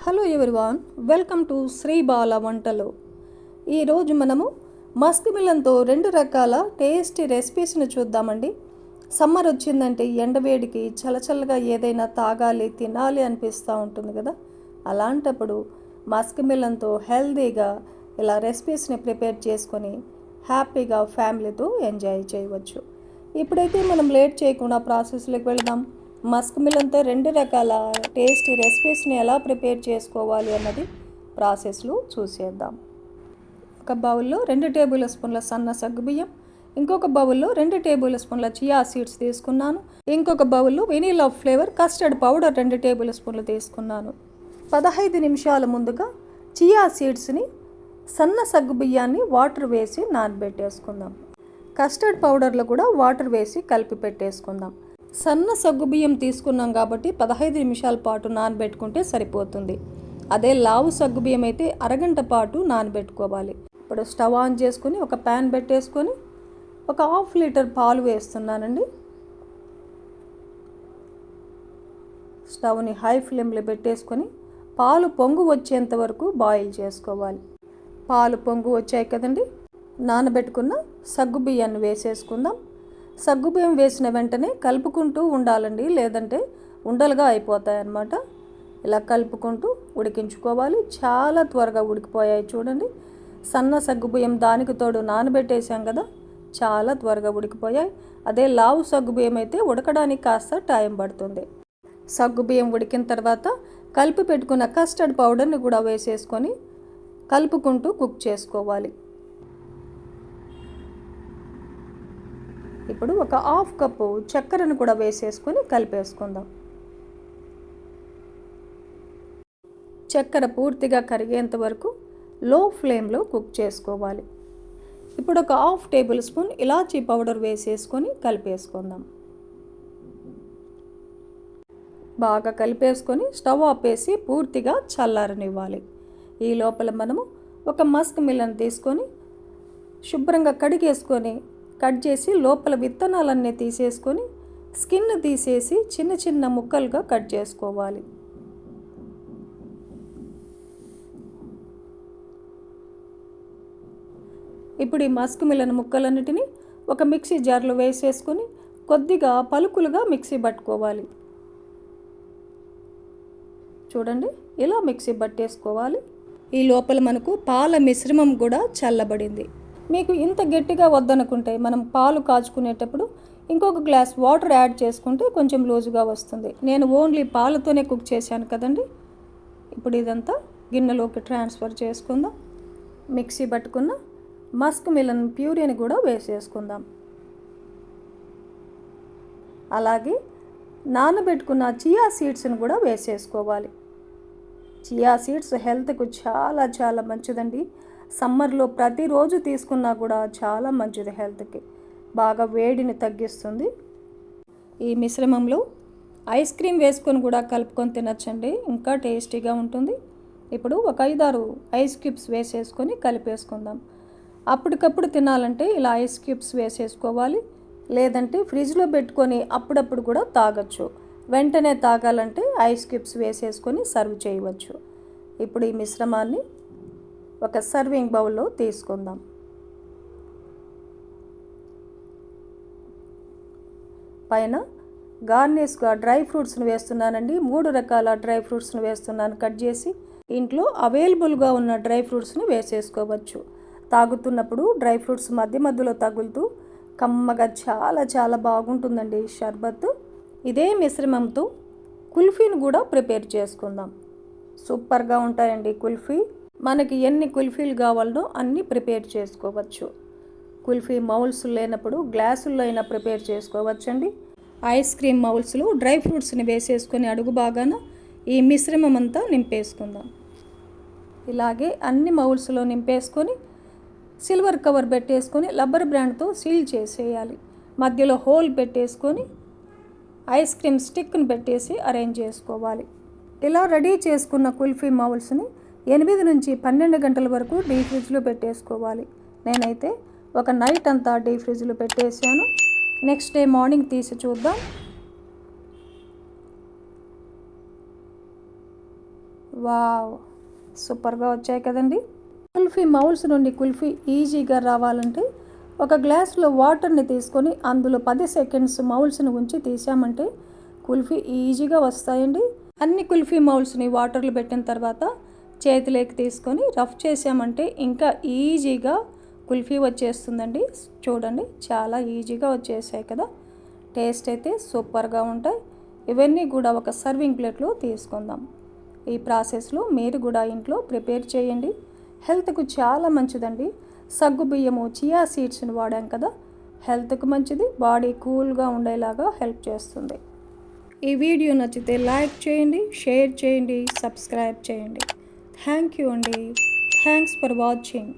Hello everyone, welcome to Sri Bala Vantalu. ఈరోజు మనము Musk మిలన్తో 2 రకాల టేస్టీ రెసిపీస్ని చూద్దామండి. సమ్మర్ వచ్చిందంటే ఎండవేడికి చల్లచల్లగా ఏదైనా తాగాలి తినాలి అనిపిస్తూ ఉంటుంది కదా. అలాంటప్పుడు మస్క్ మిలన్తో హెల్తీగా ఇలా రెసిపీస్ని ప్రిపేర్ చేసుకొని హ్యాపీగా ఫ్యామిలీతో ఎంజాయ్ చేయవచ్చు. ఇప్పుడైతే మనం లేట్ చేయకుండా ప్రాసెస్లోకి వెళదాం. మస్క్ మిలన్తో 2 రకాల టేస్టీ రెసిపీస్ని ఎలా ప్రిపేర్ చేసుకోవాలి అన్నది ప్రాసెస్లో చూసేద్దాం. ఒక బౌల్లో 2 టేబుల్ స్పూన్ల సన్న సగ్గుబియ్యం, ఇంకొక బౌల్లో 2 టేబుల్ స్పూన్ల చియా సీడ్స్ తీసుకున్నాను. ఇంకొక బౌల్లో vanilla flavour custard powder 2 table స్పూన్లు తీసుకున్నాను. 15 నిమిషాల ముందుగా చియా సీడ్స్ని సన్న సగ్గుబియ్యాన్ని వాటర్ వేసి నానబెట్టేసుకుందాం. కస్టర్డ్ పౌడర్లో కూడా వాటర్ వేసి కలిపి పెట్టేసుకుందాం. సన్న సగ్గుబియ్యం తీసుకున్నాం కాబట్టి 15 నిమిషాల పాటు నానబెట్టుకుంటే సరిపోతుంది. అదే లావు సగ్గుబియ్యం అయితే అరగంట పాటు నానబెట్టుకోవాలి. ఇప్పుడు స్టవ్ ఆన్ చేసుకొని ఒక ప్యాన్ పెట్టేసుకొని ఒక 1/2 లీటర్ పాలు వేస్తున్నానండి. స్టవ్ని హై ఫ్లేమ్లో పెట్టేసుకొని పాలు పొంగు వచ్చేంత వరకు బాయిల్ చేసుకోవాలి. పాలు పొంగు వచ్చాయి కదండి, నానబెట్టుకున్న సగ్గుబియ్యాన్ని వేసేసుకుందాం. సగ్గుబియ్యం వేసిన వెంటనే కలుపుకుంటూ ఉండాలండి, లేదంటే ఉండలుగా అయిపోతాయి అన్నమాట. ఇలా కలుపుకుంటూ ఉడికించుకోవాలి. చాలా త్వరగా ఉడికిపోయాయి చూడండి. సన్న సగ్గుబియ్యం దానికి తోడు నానబెట్టేసాం కదా, చాలా త్వరగా ఉడికిపోయాయి. అదే లావు సగ్గుబియ్యం అయితే ఉడకడానికి కాస్త టైం పడుతుంది. సగ్గుబియ్యం ఉడికిన తర్వాత కలిపి పెట్టుకున్న కస్టర్డ్ పౌడర్ని కూడా వేసేసుకొని కలుపుకుంటూ కుక్ చేసుకోవాలి. ఇప్పుడు ఒక 1/2 కప్పు చక్కెరను కూడా వేసేసుకొని కలిపేసుకుందాం. చక్కెర పూర్తిగా కరిగేంత వరకు లో ఫ్లేమ్లో కుక్ చేసుకోవాలి. ఇప్పుడు ఒక 1/2 టేబుల్ స్పూన్ ఇలాచీ పౌడర్ వేసేసుకొని కలిపేసుకుందాం. బాగా కలిపేసుకొని స్టవ్ ఆపేసి పూర్తిగా చల్లారనివ్వాలి. ఈ లోపల మనము ఒక మస్క్ మిలన్ తీసుకొని శుభ్రంగా కడిగేసుకొని కట్ చేసి లోపల విత్తనాలన్నీ తీసేసుకొని స్కిన్ తీసేసి చిన్న చిన్న ముక్కలుగా కట్ చేసుకోవాలి. ఇప్పుడు ఈ మస్క్ మిలన్ ముక్కలన్నిటిని ఒక మిక్సీ జార్లో వేసేసుకొని కొద్దిగా పలుకులుగా మిక్సీ పట్టుకోవాలి. చూడండి, ఇలా మిక్సీ పట్టేసుకోవాలి. ఈ లోపల మనకు పాల మిశ్రమం కూడా చల్లబడింది. మీకు ఇంత గట్టిగా వద్దనుకుంటే మనం పాలు కాచుకునేటప్పుడు ఇంకొక గ్లాస్ వాటర్ యాడ్ చేసుకుంటే కొంచెం లూజుగా వస్తుంది. నేను ఓన్లీ పాలతోనే కుక్ చేశాను కదండి. ఇప్పుడు ఇదంతా గిన్నెలోకి ట్రాన్స్ఫర్ చేసుకుందాం. మిక్సీ పట్టుకున్న మస్క్ మిలన్ ప్యూరీని కూడా వేసేసుకుందాం. అలాగే నానబెట్టుకున్న చియా సీడ్స్ని కూడా వేసేసుకోవాలి. చియా సీడ్స్ హెల్త్కు చాలా మంచిదండి. సమ్మర్లో ప్రతిరోజు తీసుకున్నా కూడా చాలా మంచిది హెల్త్కి. బాగా వేడిని తగ్గిస్తుంది. ఈ మిశ్రమంలో ఐస్ క్రీమ్ వేసుకొని కూడా కలుపుకొని తినచ్చండి, ఇంకా టేస్టీగా ఉంటుంది. ఇప్పుడు ఒక 5-6 ఐస్ క్యూబ్స్ వేసేసుకొని కలిపేసుకుందాం. అప్పటికప్పుడు తినాలంటే ఇలా ఐస్ క్యూబ్స్ వేసేసుకోవాలి, లేదంటే ఫ్రిడ్జ్లో పెట్టుకొని అప్పుడప్పుడు కూడా తాగొచ్చు. వెంటనే తాగాలంటే ఐస్ క్యూబ్స్ వేసేసుకొని సర్వ్ చేయవచ్చు. ఇప్పుడు ఈ మిశ్రమాన్ని ఒక సర్వింగ్ బౌల్లో తీసుకుందాం. పైన గార్నిష్గా డ్రై ఫ్రూట్స్ని వేస్తున్నానండి. 3 రకాల డ్రై ఫ్రూట్స్ని వేస్తున్నాను కట్ చేసి. ఇంట్లో అవైలబుల్గా ఉన్న డ్రై ఫ్రూట్స్ని వేసేసుకోవచ్చు. తాగుతున్నప్పుడు డ్రై ఫ్రూట్స్ మధ్యలో తగులుతూ కమ్మగా చాలా బాగుంటుందండి ఈ షర్బత్. ఇదే మిశ్రమంతో కుల్ఫీని కూడా ప్రిపేర్ చేసుకుందాం. సూపర్గా ఉంటాయండి కుల్ఫీ. మనకి ఎన్ని కుల్ఫీలు కావాలనో అన్నీ ప్రిపేర్ చేసుకోవచ్చు. కుల్ఫీ మౌల్స్ లేనప్పుడు గ్లాసుల్లో అయినా ప్రిపేర్ చేసుకోవచ్చండి. ఐస్ క్రీమ్ మౌల్స్లో డ్రై ఫ్రూట్స్ని వేసేసుకొని అడుగు బాగాన ఈ మిశ్రమం అంతా నింపేసుకుందాం. ఇలాగే అన్ని మౌల్స్లో నింపేసుకొని సిల్వర్ కవర్ పెట్టేసుకొని రబ్బర్ బ్యాండ్తో సీల్ చేసేయాలి. మధ్యలో హోల్ పెట్టేసుకొని ఐస్ క్రీమ్ స్టిక్ని పెట్టేసి అరేంజ్ చేసుకోవాలి. ఇలా రెడీ చేసుకున్న కుల్ఫీ మౌల్స్ని 8 నుంచి 12 గంటల వరకు డీ ఫ్రిడ్జ్లో పెట్టేసుకోవాలి. నేనైతే ఒక నైట్ అంతా డీ ఫ్రిడ్జ్లో పెట్టేసాను. నెక్స్ట్ డే మార్నింగ్ తీసి చూద్దాం. వావ్, సూపర్గా వచ్చాయి కదండి. కుల్ఫీ మౌల్స్ నుండి కుల్ఫీ ఈజీగా రావాలంటే ఒక గ్లాసులో వాటర్ని తీసుకొని అందులో 10 సెకండ్స్ మౌల్స్ని ఉంచి తీసామంటే కుల్ఫీ ఈజీగా వస్తాయండి. అన్ని కుల్ఫీ మౌల్స్ని వాటర్లో పెట్టిన తర్వాత చేతిలోకి తీసుకొని రఫ్ చేసామంటే ఇంకా ఈజీగా కుల్ఫీ వచ్చేస్తుందండి. చూడండి, చాలా ఈజీగా వచ్చేసాయి కదా. టేస్ట్ అయితే సూపర్గా ఉంటాయి. ఇవన్నీ కూడా ఒక సర్వింగ్ ప్లేట్లో తీసుకుందాం. ఈ ప్రాసెస్లో మీరు కూడా ఇంట్లో ప్రిపేర్ చేయండి. హెల్త్కు చాలా మంచిదండి. సగ్గు బియ్యము, చియా సీడ్స్ని వాడాం కదా, హెల్త్కు మంచిది, బాడీ కూల్గా ఉండేలాగా హెల్ప్ చేస్తుంది. ఈ వీడియో నచ్చితే లైక్ చేయండి, షేర్ చేయండి, సబ్స్క్రైబ్ చేయండి. థ్యాంక్ యూ అండి. Thanks for watching.